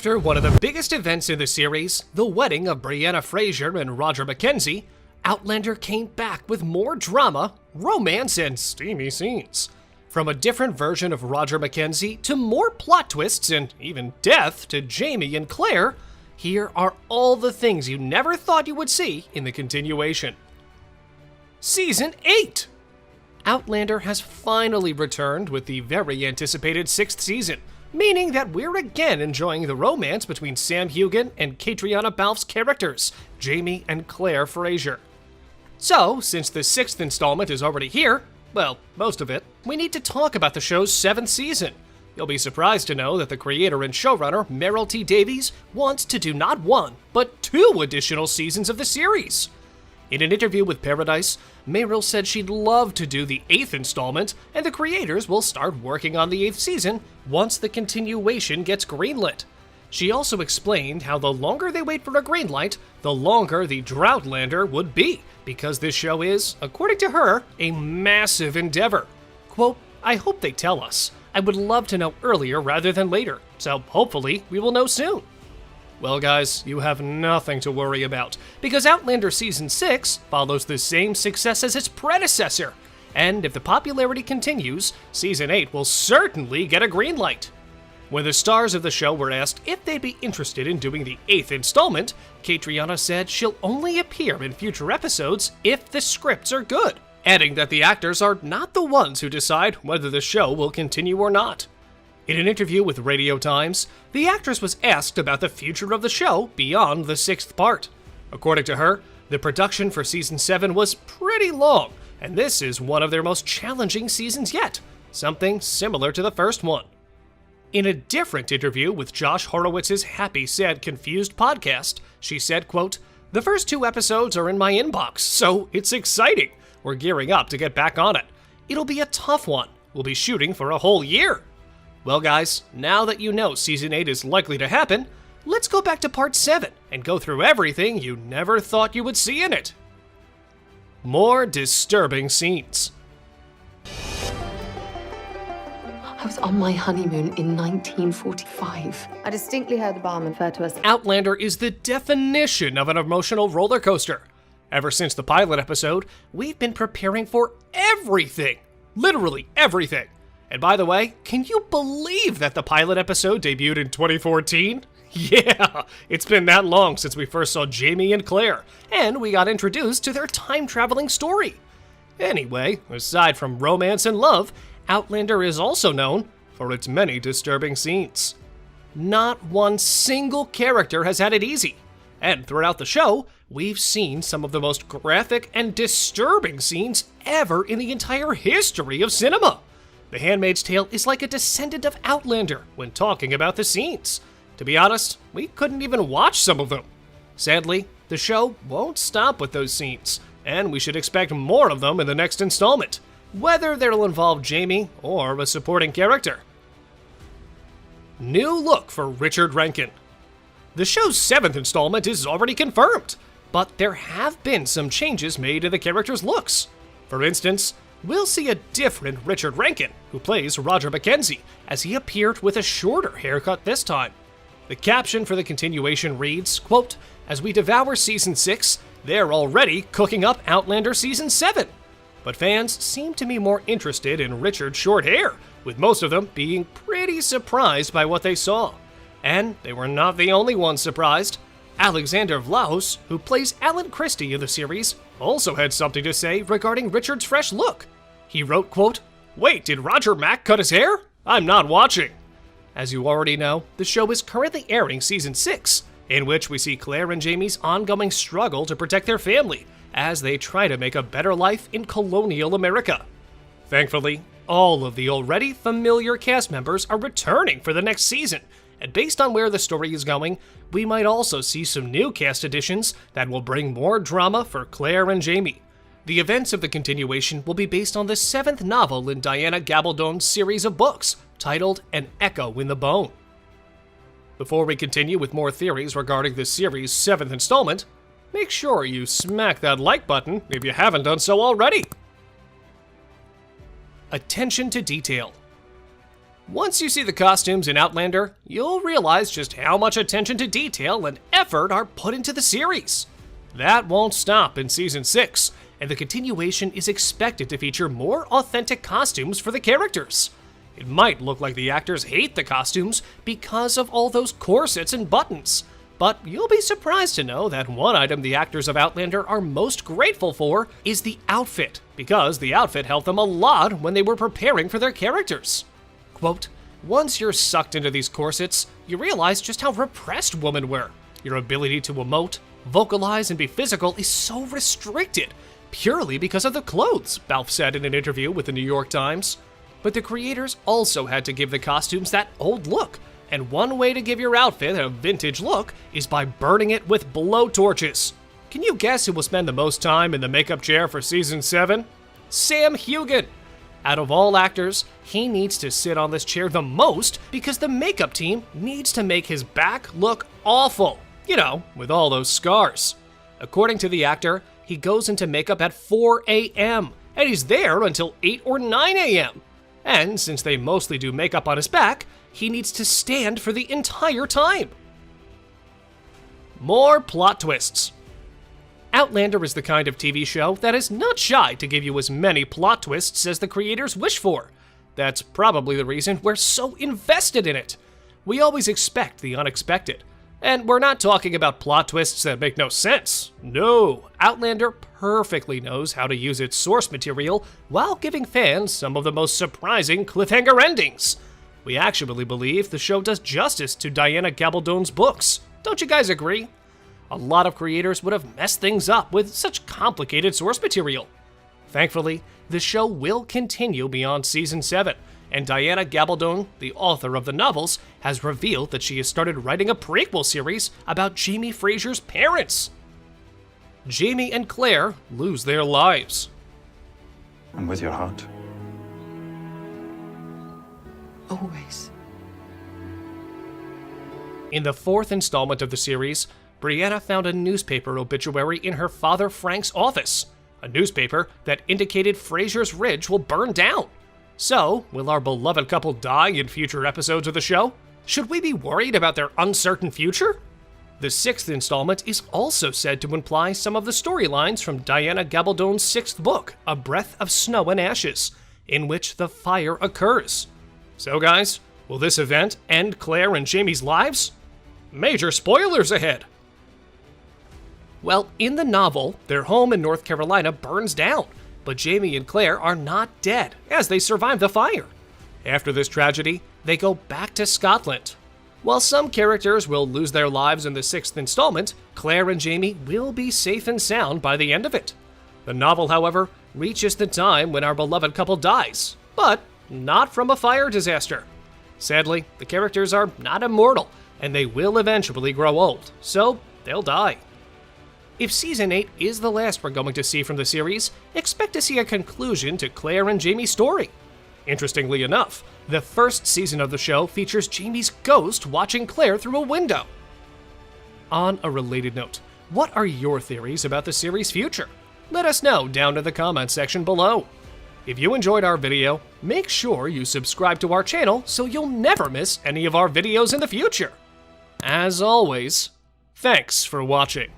After one of the biggest events in the series, the wedding of Diana Fraser and Roger Mackenzie, Outlander came back with more drama, romance, and steamy scenes. From a different version of Roger Mackenzie to more plot twists and even death to Jamie and Claire, here are all the things you never thought you would see in the continuation. Season 8! Outlander has finally returned with the very anticipated 6th season, meaning that we're again enjoying the romance between Sam Heughan and Caitriona Balfe's characters, Jamie and Claire Fraser. So, since the 6th installment is already here, well, most of it, we need to talk about the show's 7th season. You'll be surprised to know that the creator and showrunner, Ronald D wants to do not 1, but 2 additional seasons of the series. In an interview with Paradise, Meryl said she'd love to do the 8th installment, and the creators will start working on the 8th season once the continuation gets greenlit. She also explained how the longer they wait for a green light, the longer the Droughtlander would be, because this show is, according to her, a massive endeavor. Quote, "I hope they tell us. I would love to know earlier rather than later, so hopefully we will know soon." Well guys, you have nothing to worry about, because Outlander Season 6 follows the same success as its predecessor, and if the popularity continues, Season 8 will certainly get a green light. When the stars of the show were asked if they'd be interested in doing the 8th installment, Caitriona said she'll only appear in future episodes if the scripts are good, adding that the actors are not the ones who decide whether the show will continue or not. In an interview with Radio Times, the actress was asked about the future of the show beyond the 6th part. According to her, the production for Season 7 was pretty long, and this is one of their most challenging seasons yet, something similar to the first one. In a different interview with Josh Horowitz's Happy, Sad, Confused podcast, she said, quote, "The first 2 episodes are in my inbox, so it's exciting. We're gearing up to get back on it. It'll be a tough one. We'll be shooting for a whole year." Well guys, now that you know Season 8 is likely to happen, let's go back to Part 7 and go through everything you never thought you would see in it. More disturbing scenes. I was on my honeymoon in 1945. I distinctly heard the barman refer to us. Outlander is the definition of an emotional roller coaster. Ever since the pilot episode, we've been preparing for everything. Literally everything. And by the way, can you believe that the pilot episode debuted in 2014? Yeah, it's been that long since we first saw Jamie and Claire, and we got introduced to their time-traveling story. Anyway, aside from romance and love, Outlander is also known for its many disturbing scenes. Not one single character has had it easy, and throughout the show, we've seen some of the most graphic and disturbing scenes ever in the entire history of cinema. The Handmaid's Tale is like a descendant of Outlander when talking about the scenes. To be honest, we couldn't even watch some of them. Sadly, the show won't stop with those scenes, and we should expect more of them in the next installment, whether they'll involve Jamie or a supporting character. New look for Richard Rankin. The show's 7th installment is already confirmed, but there have been some changes made to the character's looks. For instance, we'll see a different Richard Rankin, who plays Roger Mackenzie, as he appeared with a shorter haircut this time. The caption for the continuation reads, quote, "As we devour Season 6, they're already cooking up Outlander Season 7. But fans seem to be more interested in Richard's short hair, with most of them being pretty surprised by what they saw. And they were not the only ones surprised. Alexander Vlahos, who plays Alan Christie in the series, also had something to say regarding Richard's fresh look. He wrote, quote, "Wait, did Roger Mack cut his hair? I'm not watching." As you already know, the show is currently airing Season 6, in which we see Claire and Jamie's ongoing struggle to protect their family as they try to make a better life in colonial America. Thankfully, all of the already familiar cast members are returning for the next season, and based on where the story is going, we might also see some new cast additions that will bring more drama for Claire and Jamie. The events of the continuation will be based on the 7th novel in Diana Gabaldon's series of books, titled An Echo in the Bone. Before we continue with more theories regarding the series' 7th installment, make sure you smack that like button if you haven't done so already. Attention to detail. Once you see the costumes in Outlander, you'll realize just how much attention to detail and effort are put into the series. That won't stop in Season 6, and the continuation is expected to feature more authentic costumes for the characters. It might look like the actors hate the costumes because of all those corsets and buttons, but you'll be surprised to know that one item the actors of Outlander are most grateful for is the outfit, because the outfit helped them a lot when they were preparing for their characters. Quote, "Once you're sucked into these corsets, you realize just how repressed women were. Your ability to emote, vocalize, and be physical is so restricted, purely because of the clothes," Balfe said in an interview with the New York Times. But the creators also had to give the costumes that old look, and one way to give your outfit a vintage look is by burning it with blowtorches. Can you guess who will spend the most time in the makeup chair for Season 7? Sam Heughan. Out of all actors, he needs to sit on this chair the most because the makeup team needs to make his back look awful. You know, with all those scars. According to the actor, he goes into makeup at 4 a.m., and he's there until 8 or 9 a.m. And since they mostly do makeup on his back, he needs to stand for the entire time. More plot twists. Outlander is the kind of TV show that is not shy to give you as many plot twists as the creators wish for. That's probably the reason we're so invested in it. We always expect the unexpected. And we're not talking about plot twists that make no sense. No, Outlander perfectly knows how to use its source material while giving fans some of the most surprising cliffhanger endings. We actually believe the show does justice to Diana Gabaldon's books. Don't you guys agree? A lot of creators would have messed things up with such complicated source material. Thankfully, the show will continue beyond Season 7, and Diana Gabaldon, the author of the novels, has revealed that she has started writing a prequel series about Jamie Fraser's parents. Jamie and Claire lose their lives. And with your heart. Always. In the 4th installment of the series, Brianna found a newspaper obituary in her father Frank's office, a newspaper that indicated Fraser's Ridge will burn down. So, will our beloved couple die in future episodes of the show? Should we be worried about their uncertain future? The 6th installment is also said to imply some of the storylines from Diana Gabaldon's 6th book, A Breath of Snow and Ashes, in which the fire occurs. So guys, will this event end Claire and Jamie's lives? Major spoilers ahead! Well, in the novel, their home in North Carolina burns down, but Jamie and Claire are not dead, as they survive the fire. After this tragedy, they go back to Scotland. While some characters will lose their lives in the 6th installment, Claire and Jamie will be safe and sound by the end of it. The novel, however, reaches the time when our beloved couple dies, but not from a fire disaster. Sadly, the characters are not immortal, and they will eventually grow old, so they'll die. If Season 8 is the last we're going to see from the series, expect to see a conclusion to Claire and Jamie's story. Interestingly enough, the 1st season of the show features Jamie's ghost watching Claire through a window. On a related note, what are your theories about the series' future? Let us know down in the comments section below. If you enjoyed our video, make sure you subscribe to our channel so you'll never miss any of our videos in the future. As always, thanks for watching.